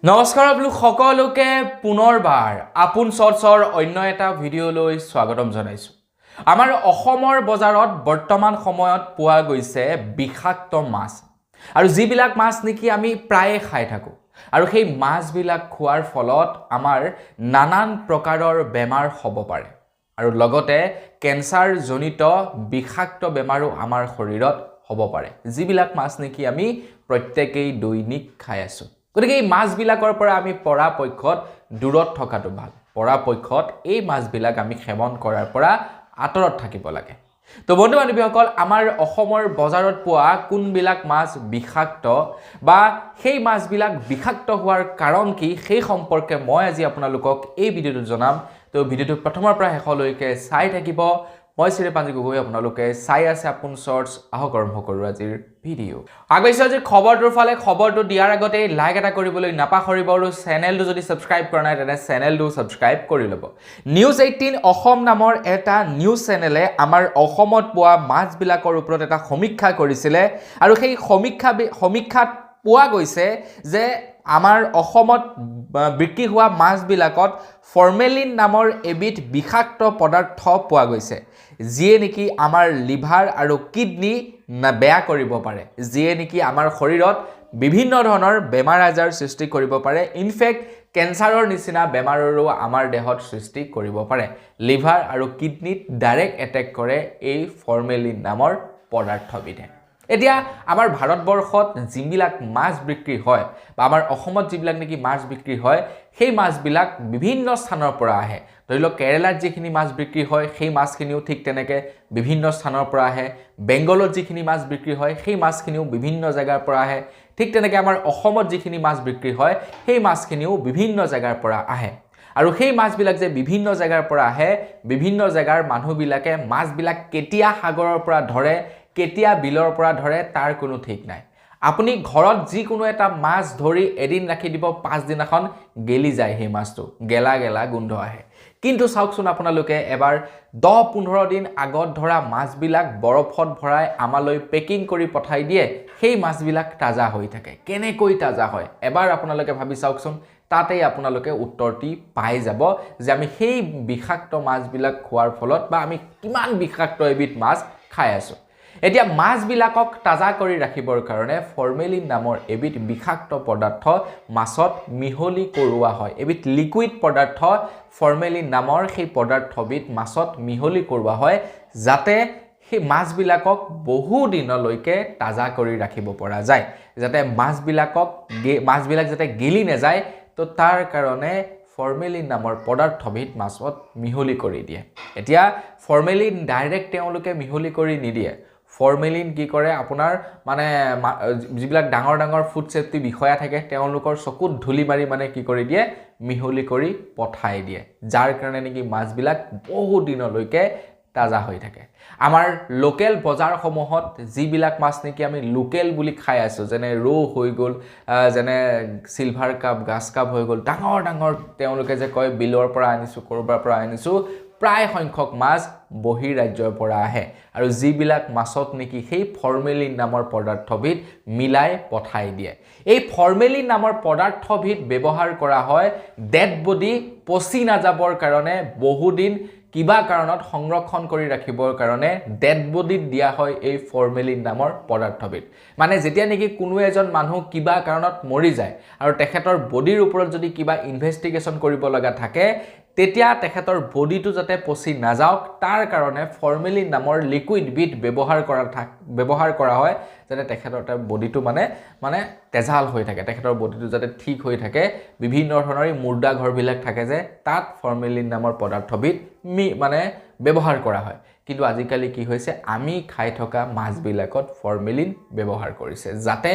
নমস্কাৰ আপোনালোক সকলোকে পুনৰবাৰ আপোন চৰ্চৰ অন্য এটা ভিডিঅ'লৈ স্বাগতম জনাইছোঁ। আমাৰ অসমৰ বজাৰত বৰ্তমান সময়ত পোৱা গৈছে বিষাক্ত মাছ আৰু যিবিলাক মাছ নেকি আমি প্ৰায়ে খাই থাকোঁ আৰু সেই মাছবিলাক খোৱাৰ ফলত আমাৰ নানান প্ৰকাৰৰ বেমাৰ হ'ব পাৰে আৰু লগতে কেঞ্চাৰ জনিত বিষাক্ত বেমাৰো আমাৰ শৰীৰত হ'ব পাৰে, যিবিলাক মাছ নেকি আমি প্ৰত্যেকেই দৈনিক খাই আছোঁ। গতিকে এই মাছবিলাকৰ পৰা আমি পৰাপক্ষত দূৰত থকাটো ভাল। পৰাপক্ষত এই মাছবিলাক আমি সেৱন কৰাৰ পৰা আঁতৰত থাকিব লাগে। তো বন্ধু বান্ধৱীসকল, আমাৰ অসমৰ বজাৰত পোৱা কোনবিলাক মাছ বিষাক্ত বা সেই মাছবিলাক বিষাক্ত হোৱাৰ কাৰণ কি সেই সম্পৰ্কে মই আজি আপোনালোকক এই ভিডিঅ'টোত জনাম। তো ভিডিঅ'টো প্ৰথমৰ পৰা শেষলৈকে চাই থাকিব। মই চিৰেপাঞ্জি গগৈ, আপোনালোকে চাই আছে আপোন চৰ্চ। আহক আৰম্ভ কৰোঁ আজিৰ ভিডিঅ'। আগবাঢ়িছোঁ আজিৰ খবৰটোৰ ফালে। খবৰটো দিয়াৰ আগতে লাইক এটা কৰিবলৈ নাপাহৰিব আৰু চেনেলটো যদি ছাবস্ক্ৰাইব কৰা নাই তেনে চেনেলটো ছাবস্ক্ৰাইব কৰি ল'ব। নিউজ 18 অসম নামৰ এটা নিউজ চেনেলে আমাৰ অসমত পোৱা মাছবিলাকৰ ওপৰত এটা সমীক্ষা কৰিছিলে আৰু সেই সমীক্ষাত পোৱা গৈছে যে আমাৰ অসমত বিক্ৰী হোৱা মাছবিলাকত ফৰ্মেলিন নামৰ এবিধ বিষাক্ত পদাৰ্থ পোৱা গৈছে, যিয়ে নেকি আমাৰ লিভাৰ আৰু কিডনি বেয়া কৰিব পাৰে, যিয়ে নেকি আমাৰ শৰীৰত বিভিন্ন ধৰণৰ বেমাৰ আজাৰ সৃষ্টি কৰিব পাৰে। ইনফেক্ট কেঞ্চাৰৰ নিচিনা বেমাৰৰো আমাৰ দেহত সৃষ্টি কৰিব পাৰে। লিভাৰ আৰু কিডনিত ডাইৰেক্ট এটেক কৰে এই ফৰ্মেলিন নামৰ পদাৰ্থবিধে। এতিয়া আমাৰ ভাৰতবৰ্ষত যিবিলাক মাছ বিক্ৰী হয় বা আমাৰ অসমত যিবিলাক নেকি মাছ বিক্ৰী হয়, সেই মাছবিলাক বিভিন্ন স্থানৰ পৰা আহে। ধৰি লওক কেৰেলাত যিখিনি মাছ বিক্ৰী হয় সেই মাছখিনিও ঠিক তেনেকৈ বিভিন্ন স্থানৰ পৰা আহে। বেংগলত যিখিনি মাছ বিক্ৰী হয় সেই মাছখিনিও বিভিন্ন জেগাৰ পৰা আহে। ঠিক তেনেকৈ আমাৰ অসমত যিখিনি মাছ বিক্ৰী হয় সেই মাছখিনিও বিভিন্ন জেগাৰ পৰা আহে। আৰু সেই মাছবিলাক যে বিভিন্ন জেগাৰ পৰা আহে, বিভিন্ন জেগাৰ মানুহবিলাকে মাছবিলাক কেতিয়া সাগৰৰ পৰা ধৰে, কেতিয়া বিলৰ পৰা ধৰে তাৰ কোনো ঠিক নাই। আপুনি ঘৰত যিকোনো এটা মাছ ধৰি এদিন ৰাখি দিব, পাছদিনাখন গেলি যায় সেই মাছটো, গেলা গেলা গোন্ধ আহে। কিন্তু চাওকচোন আপোনালোকে, এবাৰ 10-15 দিন আগত ধৰা মাছবিলাক বৰফত ভৰাই আমালৈ পেকিং কৰি পঠাই দিয়ে, সেই মাছবিলাক তাজা হৈ থাকে। কেনেকৈ তাজা হয় এবাৰ আপোনালোকে ভাবি চাওকচোন। তাতেই আপোনালোকে উত্তৰটি পাই যাব যে আমি সেই বিষাক্ত মাছবিলাক খোৱাৰ ফলত বা আমি কিমান বিষাক্ত এবিধ মাছ খাই আছোঁ। এতিয়া মাছবিলাকক তাজা কৰি ৰাখিবৰ কাৰণে ফৰ্মেলিন নামৰ এবিধ বিষাক্ত পদাৰ্থ মাছত মিহলি কৰোৱা হয়। এবিধ লিকুইড পদাৰ্থ ফৰ্মেলিন নামৰ সেই পদাৰ্থবিধ মাছত মিহলি কৰোৱা হয়, যাতে সেই মাছবিলাকক বহু দিনলৈকে তাজা কৰি ৰাখিব পৰা যায়, যাতে মাছবিলাক যাতে গেলি নাযায়। তো তাৰ কাৰণে ফৰ্মেলিন নামৰ পদাৰ্থবিধ মাছত মিহলি কৰি দিয়ে। এতিয়া ফৰ্মেলিন ডাইৰেক্ট তেওঁলোকে মিহলি কৰি নিদিয়ে। ফৰ্মেলিন কি কৰে, আপোনাৰ মানে যিবিলাক ডাঙৰ ডাঙৰ ফুড ছেফটি বিষয়া থাকে তেওঁলোকৰ চকুত ধূলি মাৰি কি কৰি দিয়ে, মিহলি কৰি পঠাই দিয়ে, যাৰ কাৰণে নেকি মাছবিলাক বহু দিনলৈকে তাজা হৈ থাকে। আমাৰ লোকেল বজাৰসমূহত যিবিলাক মাছ নেকি আমি লোকেল বুলি খাই আছোঁ, যেনে ৰৌ হৈ গ'ল, যেনে চিলভাৰ কাপ, গাছ কাপ হৈ গ'ল, ডাঙৰ ডাঙৰ তেওঁলোকে যে কয় বিলৰ পৰা আনিছোঁ, ক'ৰবাৰ পৰা আনিছোঁ, প্ৰায় সংখ্যক মাছ বহিৰাজ্যৰ পৰা আহে আৰু যিবিলাক মাছত নেকি সেই ফৰ্মেলিন নামৰ পদাৰ্থবিধ মিলাই পঠাই দিয়ে। এই ফৰ্মেলিন নামৰ পদাৰ্থবিধ ব্যৱহাৰ কৰা হয় ডেড বডি পচি নাযাবৰ কাৰণে, বহুদিন কিবা কাৰণত সংৰক্ষণ কৰি ৰাখিবৰ কাৰণে ডেড বডিত দিয়া হয় এই ফৰ্মেলিন নামৰ পদাৰ্থবিধ। মানে যেতিয়া নেকি কোনো এজন মানুহ কিবা কাৰণত মৰি যায় আৰু তেখেতৰ বডিৰ ওপৰত যদি কিবা ইনভেষ্টিগেশ্যন কৰিব লগা থাকে, তেতিয়া তেখেতৰ বডিটো যাতে পচি নাযাওক তাৰ কাৰণে ফৰ্মেলিন নামৰ লিকুইডবিধ ব্যৱহাৰ কৰা হয়, যাতে তেখেতৰ বডিটো মানে তেজাল হৈ থাকে, তেখেতৰ বডিটো যাতে ঠিক হৈ থাকে। বিভিন্ন ধৰণৰ মুৰ্দা ঘৰবিলাক থাকে যে, তাত ফৰ্মেলিন নামৰ পদাৰ্থবিধ ব্যৱহাৰ কৰা হয়। কিন্তু আজিকালি কি হৈছে, আমি খাই থকা মাছবিলাকত ফৰ্মেলিন ব্যৱহাৰ কৰিছে, যাতে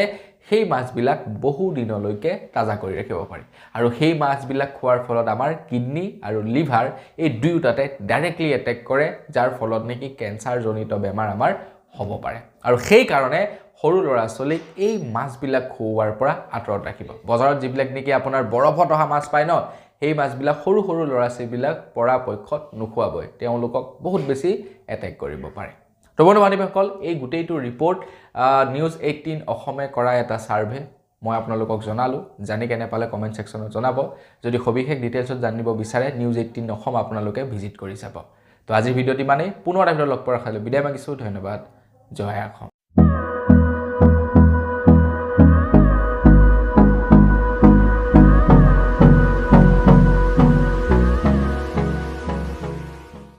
সেই মাছবিলাক বহু দিনলৈকে তাজা কৰি ৰাখিব পাৰি। আৰু সেই মাছবিলাক খোৱাৰ ফলত আমাৰ কিডনি আৰু লিভাৰ এই দুয়োটাতে ডাইৰেক্টলি এটেক কৰে, যাৰ ফলত নেকি কেঞ্চাৰজনিত বেমাৰ আমাৰ হ'ব পাৰে। আৰু সেইকাৰণে সৰু ল'ৰা ছোৱালীক এই মাছবিলাক খুওৱাৰ পৰা আঁতৰত ৰাখিব। বজাৰত যিবিলাক নেকি আপোনাৰ বৰফত অহা মাছ পায় ন, সেই মাছবিলাক সৰু সৰু ল'ৰা ছোৱালীবিলাক পৰাপক্ষত নোখোৱাবই, তেওঁলোকক বহুত বেছি এটেক কৰিব পাৰে। তো বন্ধু বান্ধৱীসকল, এই গোটেইটো ৰিপৰ্ট নিউজ 18 অসমে কৰা এটা সাৰ্ভে, মই আপোনালোকক জনালোঁ জানি কেনে পালে কমেণ্ট ছেকশ্যনত জনাব যদি সবিশেষ ডিটেইলছত জানিব বিচাৰে নিউজ 18 অসম আপোনালোকে ভিজিট কৰি চাব তো আজিৰ ভিডিঅ'টি মানে পুনৰ এটা ভিডিঅ' লগ পোৱাৰ আশালৈ বিদায় মাগিছোঁ ধন্যবাদ জয় অসম